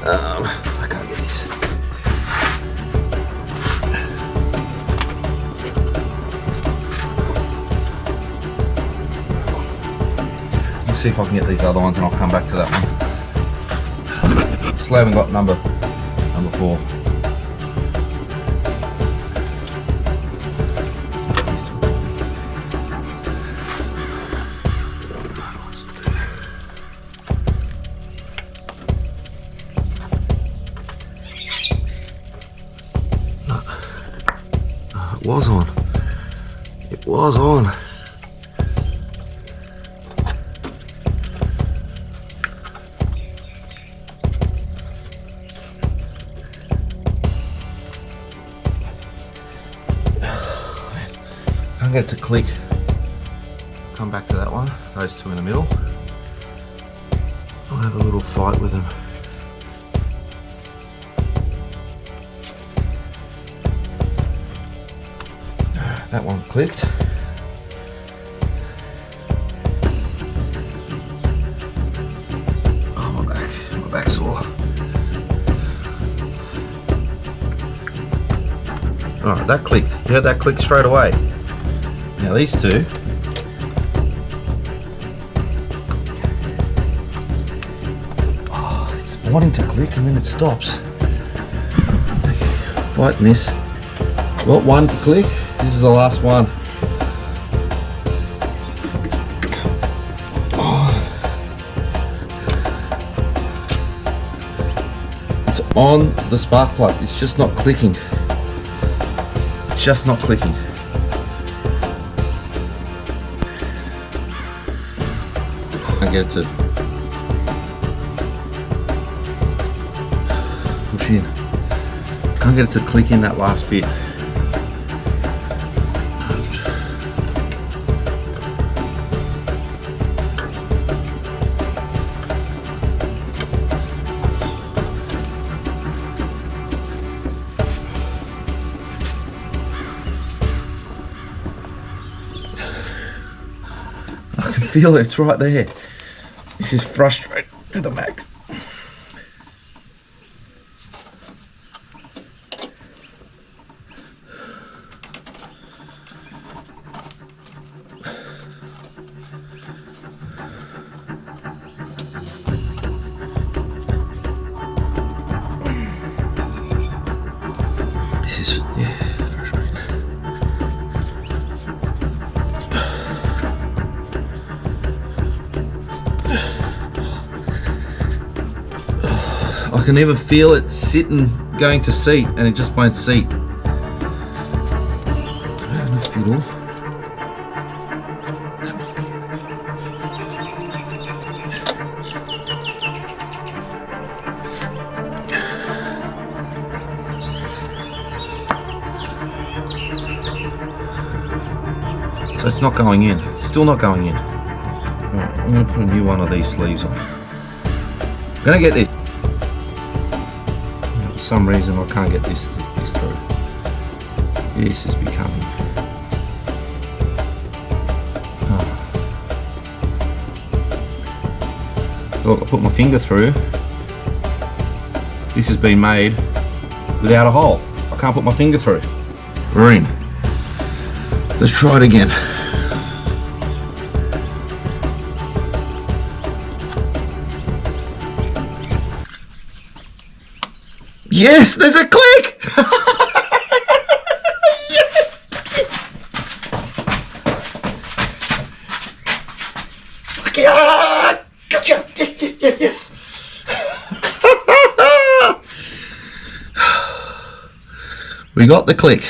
I can't get this. Let's see if I can get these other ones and I'll come back to that one. Still haven't got number 4. it was on. It was on. Can't get it to click. Come back to that one. Those two in the middle. I'll have a little fight with them. That one clicked. Oh, my back's sore. Alright, that clicked. You heard that click straight away. Now these two. Oh, it's wanting to click and then it stops. Fighting this. Got one to click. This is the last one. Oh. It's on the spark plug. It's just not clicking. It's just not clicking. I get it to push in. Can't get it to click in that last bit. I can feel it, it's right there. This is frustrating to the max. This is, yeah, frustrating. I can never feel it sitting, going to seat, and it just won't seat. And a fiddle. So it's not going in. Still not going in. Right, I'm going to put a new one of these sleeves on. I'm going to get this. For some reason I can't get this through. This is becoming... Look, I put my finger through. This has been made without a hole. I can't put my finger through. We're in. Let's try it again. Yes, there's a click! Yeah! Gotcha! Yes! We got the click.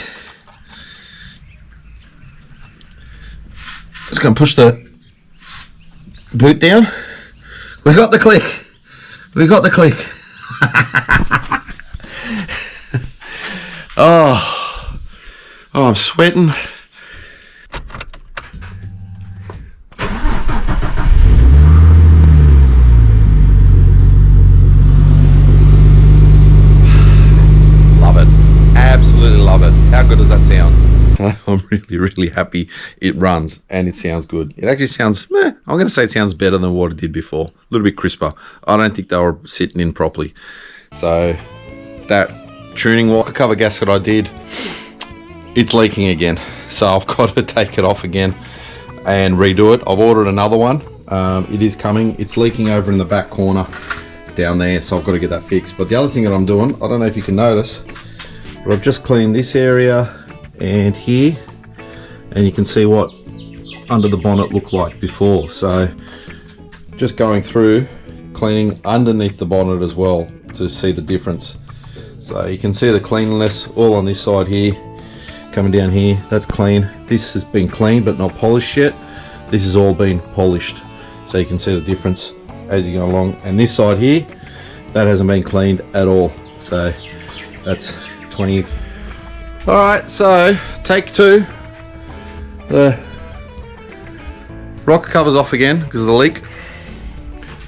Just gonna push the boot down. We got the click. We got the click. Oh, I'm sweating. Love it. Absolutely love it. How good does that sound? I'm really happy it runs and it sounds good. It actually sounds, I'm going to say it sounds better than what it did before. A little bit crisper. I don't think they were sitting in properly. So that tuning walker cover gasket I did, it's leaking again. So I've got to take it off again and redo it. I've ordered another one. It is coming. It's leaking over in the back corner down there. So I've got to get that fixed. But the other thing that I'm doing, I don't know if you can notice, but I've just cleaned this area and here, and you can see what under the bonnet looked like before. So just going through cleaning underneath the bonnet as well to see the difference. So you can see the cleanliness all on this side here, coming down here, that's clean. This has been cleaned but not polished yet. This has all been polished, so you can see the difference as you go along. And this side here, that hasn't been cleaned at all, so that's 20. All right, so take 2. The rocker cover's off again because of the leak,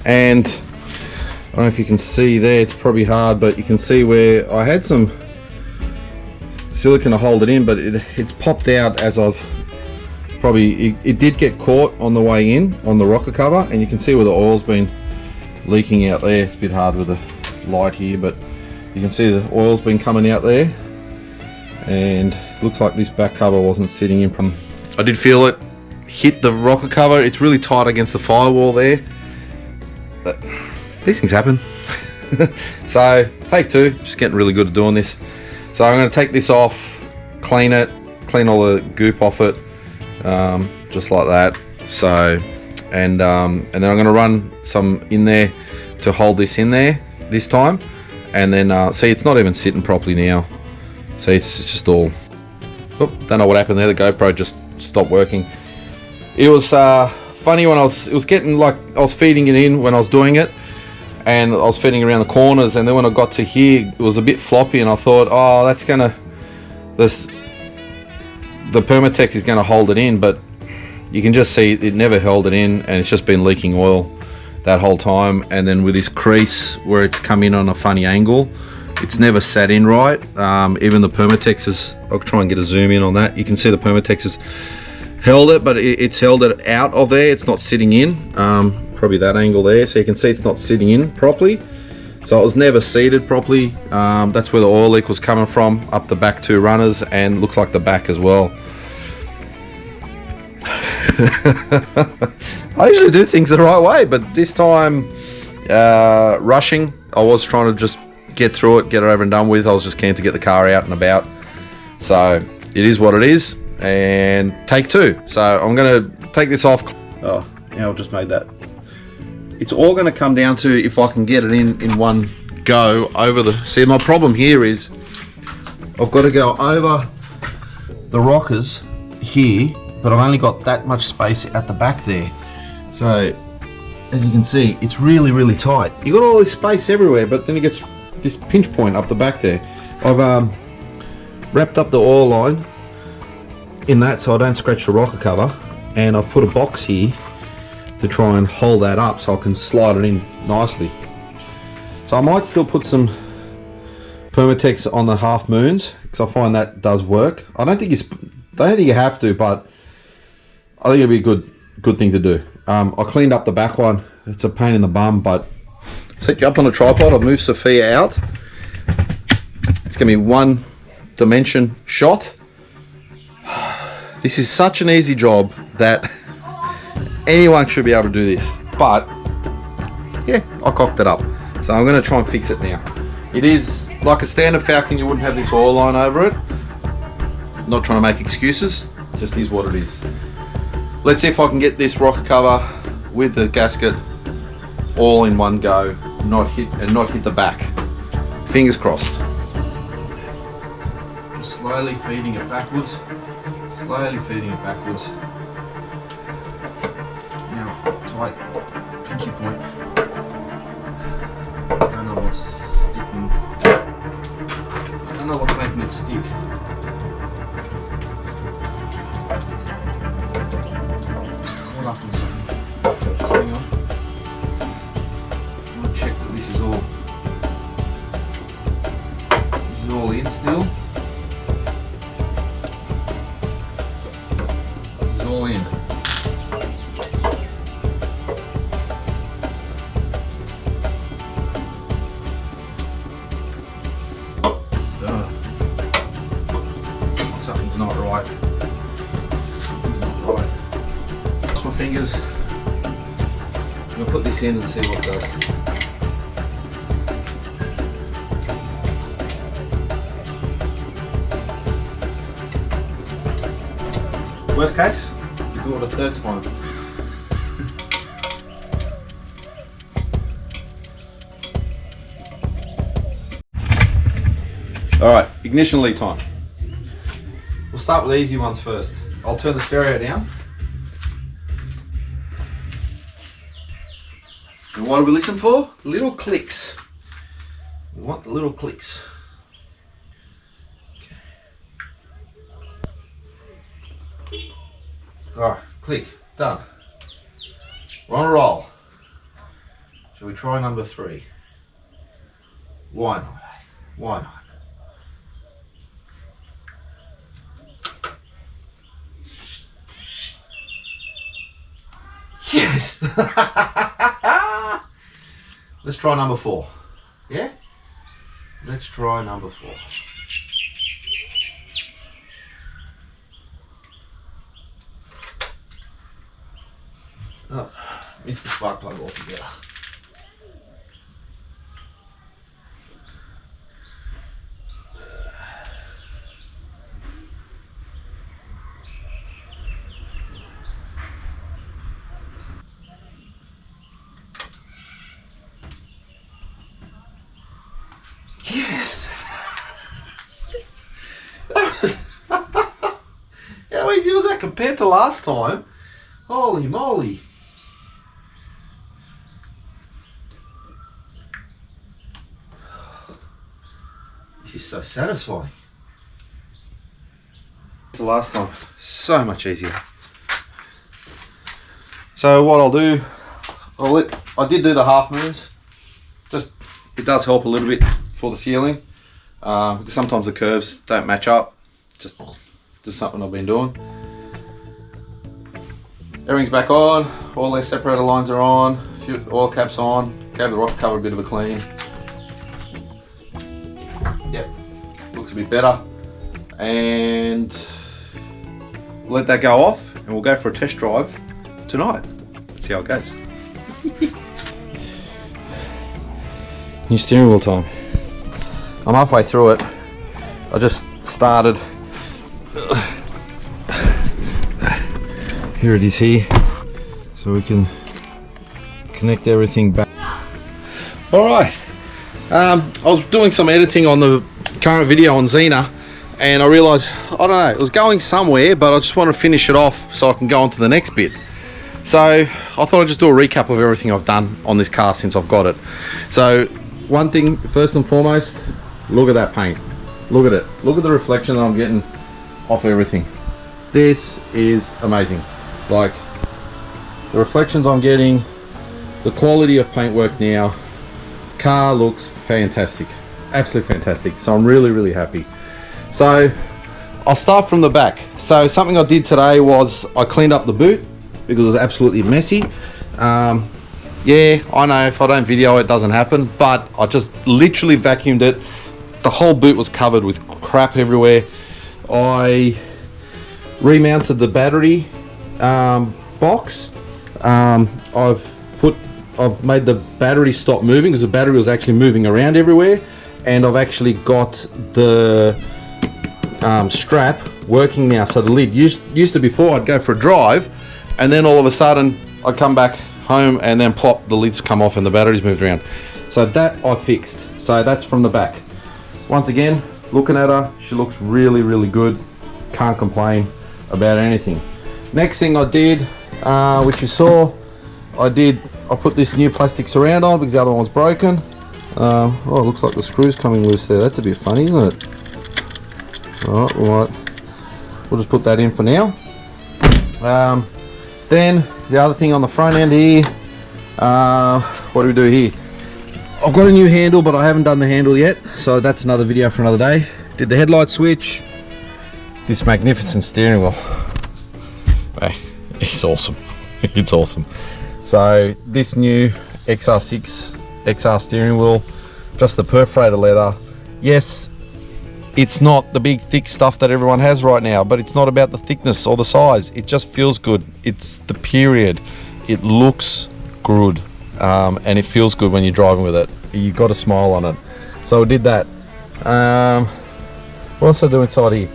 and I don't know if you can see there, it's probably hard, but you can see where I had some silicone to hold it in, but it's popped out as I've probably, it did get caught on the way in on the rocker cover, and you can see where the oil's been leaking out there. It's a bit hard with the light here, but you can see the oil's been coming out there, and it looks like this back cover wasn't sitting in from. I did feel it hit the rocker cover. It's really tight against the firewall there. But these things happen. So take 2, just getting really good at doing this. So I'm going to take this off, clean it, clean all the goop off it, just like that. So and then I'm going to run some in there to hold this in there this time, and then see, it's not even sitting properly now. See, it's just all. Oh, don't know what happened there. The GoPro just stopped working. It was funny when it was getting like, I was feeding it in when I was doing it, and I was feeding around the corners, and then when I got to here, it was a bit floppy, and I thought, oh, that's gonna, the Permatex is gonna hold it in, but you can just see it never held it in, and it's just been leaking oil that whole time. And then with this crease where it's come in on a funny angle, it's never sat in right. Even the Permatex is, I'll try and get a zoom in on that. You can see the Permatex has held it, but it's held it out of there. It's not sitting in. Probably that angle there, so you can see it's not sitting in properly. So it was never seated properly. That's where the oil leak was coming from, up the back 2 runners, and looks like the back as well. I usually do things the right way, but this time rushing, I was trying to just get through it, get it over and done with. I was just keen to get the car out and about. So it is what it is, and take 2. So I'm going to take this off. Oh, yeah, I've just made that. It's all going to come down to if I can get it in one go over the. See, my problem here is I've got to go over the rockers here, but I've only got that much space at the back there. So as you can see, it's really, really tight. You got all this space everywhere, but then it gets this pinch point up the back there. I've wrapped up the oil line in that so I don't scratch the rocker cover, and I've put a box here to try and hold that up so I can slide it in nicely. So I might still put some Permatex on the half moons, because I find that does work. I don't think you have to, but I think it'd be a good thing to do. I cleaned up the back one. It's a pain in the bum, but set you up on a tripod. I've moved Sophia out. It's gonna be 1 dimension shot. This is such an easy job that anyone should be able to do this, but yeah, I cocked it up. So I'm going to try and fix it now. It is like a standard Falcon, you wouldn't have this oil line over it. Not trying to make excuses, just is what it is. Let's see if I can get this rocker cover with the gasket all in one go, not hit the back. Fingers crossed. Just slowly feeding it backwards. Slowly feeding it backwards. Now, tight, pinchy point. I don't know what's sticking. I don't know what's making it stick. Caught up in something. Hang on. I'll check that this is all in still. It's all in. Something's not right. Something's not right. Cross my fingers. I'm gonna put this in and see what it does. Worst case, you do it a 3rd time. Alright, ignition lead time. We'll start with the easy ones first. I'll turn the stereo down. And what do we listen for? Little clicks. We want the little clicks. Okay. Alright, click. Done. We're on a roll. Shall we try number 3? Why not? Why not? Yes! Let's try number 4. Yeah? Let's try number 4. Oh, missed the spark plug altogether. Yes! Yes! That was how easy was that compared to last time? Holy moly! This is so satisfying. To last time, so much easier. So what I'll do, I did do the half moons. Just it does help a little bit for the ceiling because sometimes the curves don't match up. Just something I've been doing. Everything's back on. All their separator lines are on. A few oil caps on. Gave the rocker cover a bit of a clean. Yep, looks a bit better. And let that go off, and we'll go for a test drive tonight. Let's see how it goes. New steering wheel time. I'm halfway through it. I just started. Here it is here, so we can connect everything back. All right. I was doing some editing on the current video on Xena, and I realised, I don't know, it was going somewhere, but I just want to finish it off so I can go on to the next bit. So I thought I'd just do a recap of everything I've done on this car since I've got it. So one thing, first and foremost, look at that paint. Look at it. Look at the reflection that I'm getting off everything. This is amazing. Like, the reflections I'm getting, the quality of paintwork now, car looks fantastic. Absolutely fantastic. So I'm really, really happy. So I'll start from the back. So something I did today was I cleaned up the boot because it was absolutely messy. Yeah, I know if I don't video it doesn't happen, but I just literally vacuumed it. The whole boot was covered with crap everywhere. I remounted the battery box. I've made the battery stop moving because the battery was actually moving around everywhere, and I've actually got the strap working now. So the lid used to, before I'd go for a drive, and then all of a sudden I'd come back home and then plop, the lids come off and the batteries moved around. So that I fixed. So that's from the back. Once again, looking at her, she looks really, really good. Can't complain about anything. Next thing I did, which you saw, I put this new plastic surround on because the other one's broken. Oh, it looks like the screw's coming loose there. That's a bit funny, isn't it? Alright, we'll just put that in for now. Then the other thing on the front end here, what do we do here? I've got a new handle, but I haven't done the handle yet, so that's another video for another day. Did the headlight switch. This magnificent steering wheel. Hey, it's awesome. It's awesome. So this new XR6 XR steering wheel, just the perforated leather. Yes, it's not the big thick stuff that everyone has right now, but it's not about the thickness or the size. It just feels good. It's the period. It looks good, and it feels good when you're driving with it. You got a smile on it. So we did that. What else I do inside here?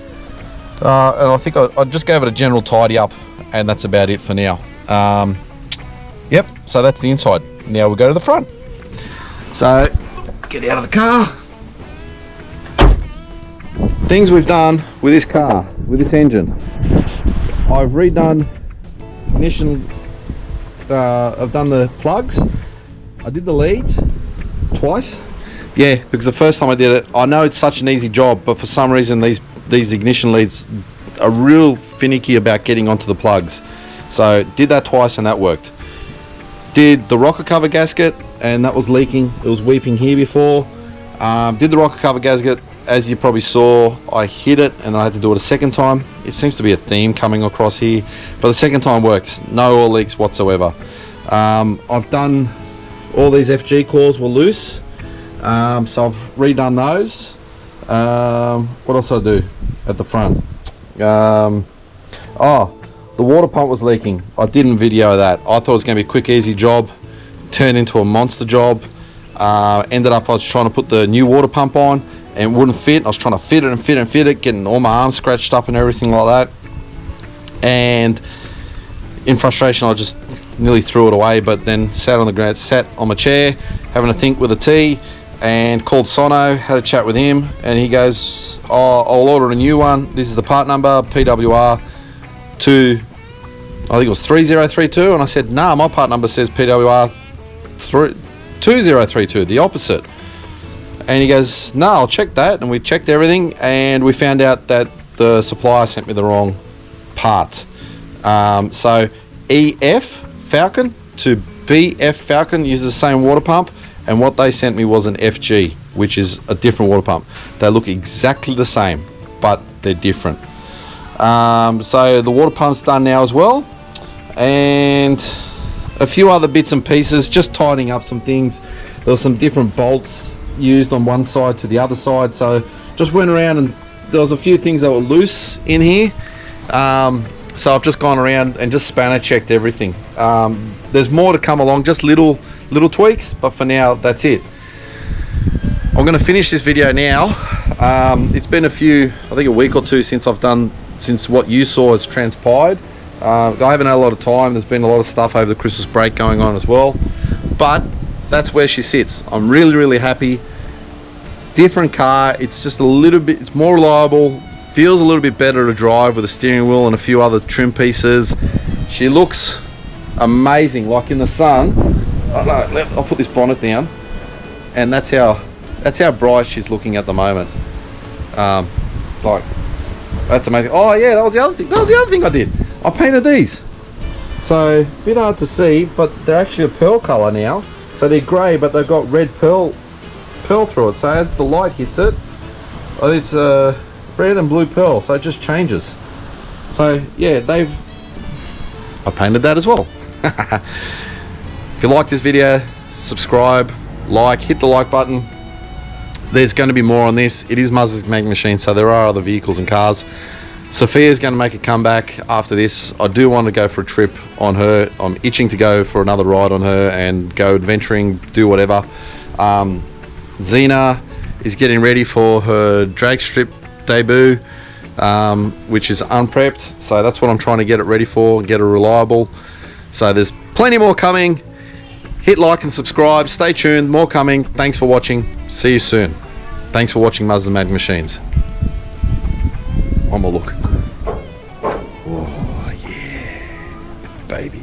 And I think I just gave it a general tidy up, and that's about it for now. Yep, so that's the inside. Now we'll go to the front. So get out of the car. things we've done with this car, with this engine. I've redone ignition, I've done the plugs, I did the leads twice. Yeah, because the first time I did it, I know it's such an easy job, but for some reason these ignition leads are real finicky about getting onto the plugs. So did that twice and that worked. Did the rocker cover gasket and that was leaking, it was weeping here before. Did the rocker cover gasket, as you probably saw, I hit it and I had to do it a second time. It seems to be a theme coming across here, but the second time works, no oil leaks whatsoever. I've done all these FG cores were loose, so I've redone those. What else did I do at the front? Oh, the water pump was leaking. I didn't video that. I thought it was going to be a quick, easy job. Turned into a monster job. Ended up I was trying to put the new water pump on and it wouldn't fit. I was trying to fit it and fit it and fit it, getting all my arms scratched up and everything like that. And in frustration, I just nearly threw it away, but then sat on the ground, sat on my chair, having a think with a tea, and called Sono, had a chat with him, and he goes, oh, I'll order a new one. This is the part number, PWR 2, I think it was 3032, and I said, nah, my part number says PWR 2032, the opposite. And he goes, no, I'll check that, and we checked everything, and we found out that the supplier sent me the wrong part. So EF Falcon to BF Falcon uses the same water pump, and what they sent me was an FG, which is a different water pump. They look exactly the same, but they're different. So the water pump's done now as well, and a few other bits and pieces, just tidying up some things. There were some different bolts used on one side to the other side, so just went around and there was a few things that were loose in here. So I've just gone around and just spanner checked everything. There's more to come along, just little tweaks, but for now that's it. I'm going to finish this video now. It's been I think a week or two since what you saw has transpired. I haven't had a lot of time. There's been a lot of stuff over the Christmas break going on as well, but that's where she sits. I'm really happy. Different car, it's just a little bit, it's more reliable, feels a little bit better to drive with a steering wheel and a few other trim pieces. She looks amazing, like in the sun. Oh no, I'll put this bonnet down, and that's how bright she's looking at the moment. Like, that's amazing. Oh yeah, that was the other thing I did. I painted these, so a bit hard to see, but they're actually a pearl color now. So they're grey, but they've got red pearl through it. So as the light hits it, it's red and blue pearl, so it just changes. So yeah, I painted that as well. If you like this video, subscribe, hit the like button. There's going to be more on this. It is MuzzasManicMachines, so there are other vehicles and cars. Sophia's going to make a comeback after this. I do want to go for a trip on her. I'm itching to go for another ride on her and go adventuring, do whatever. Xena is getting ready for her drag strip debut, which is unprepped. So that's what I'm trying to get it ready for, get her reliable. So there's plenty more coming. Hit like and subscribe. Stay tuned. More coming. Thanks for watching. See you soon. Thanks for watching MuzzasManicMachines. One more look. Oh yeah, baby.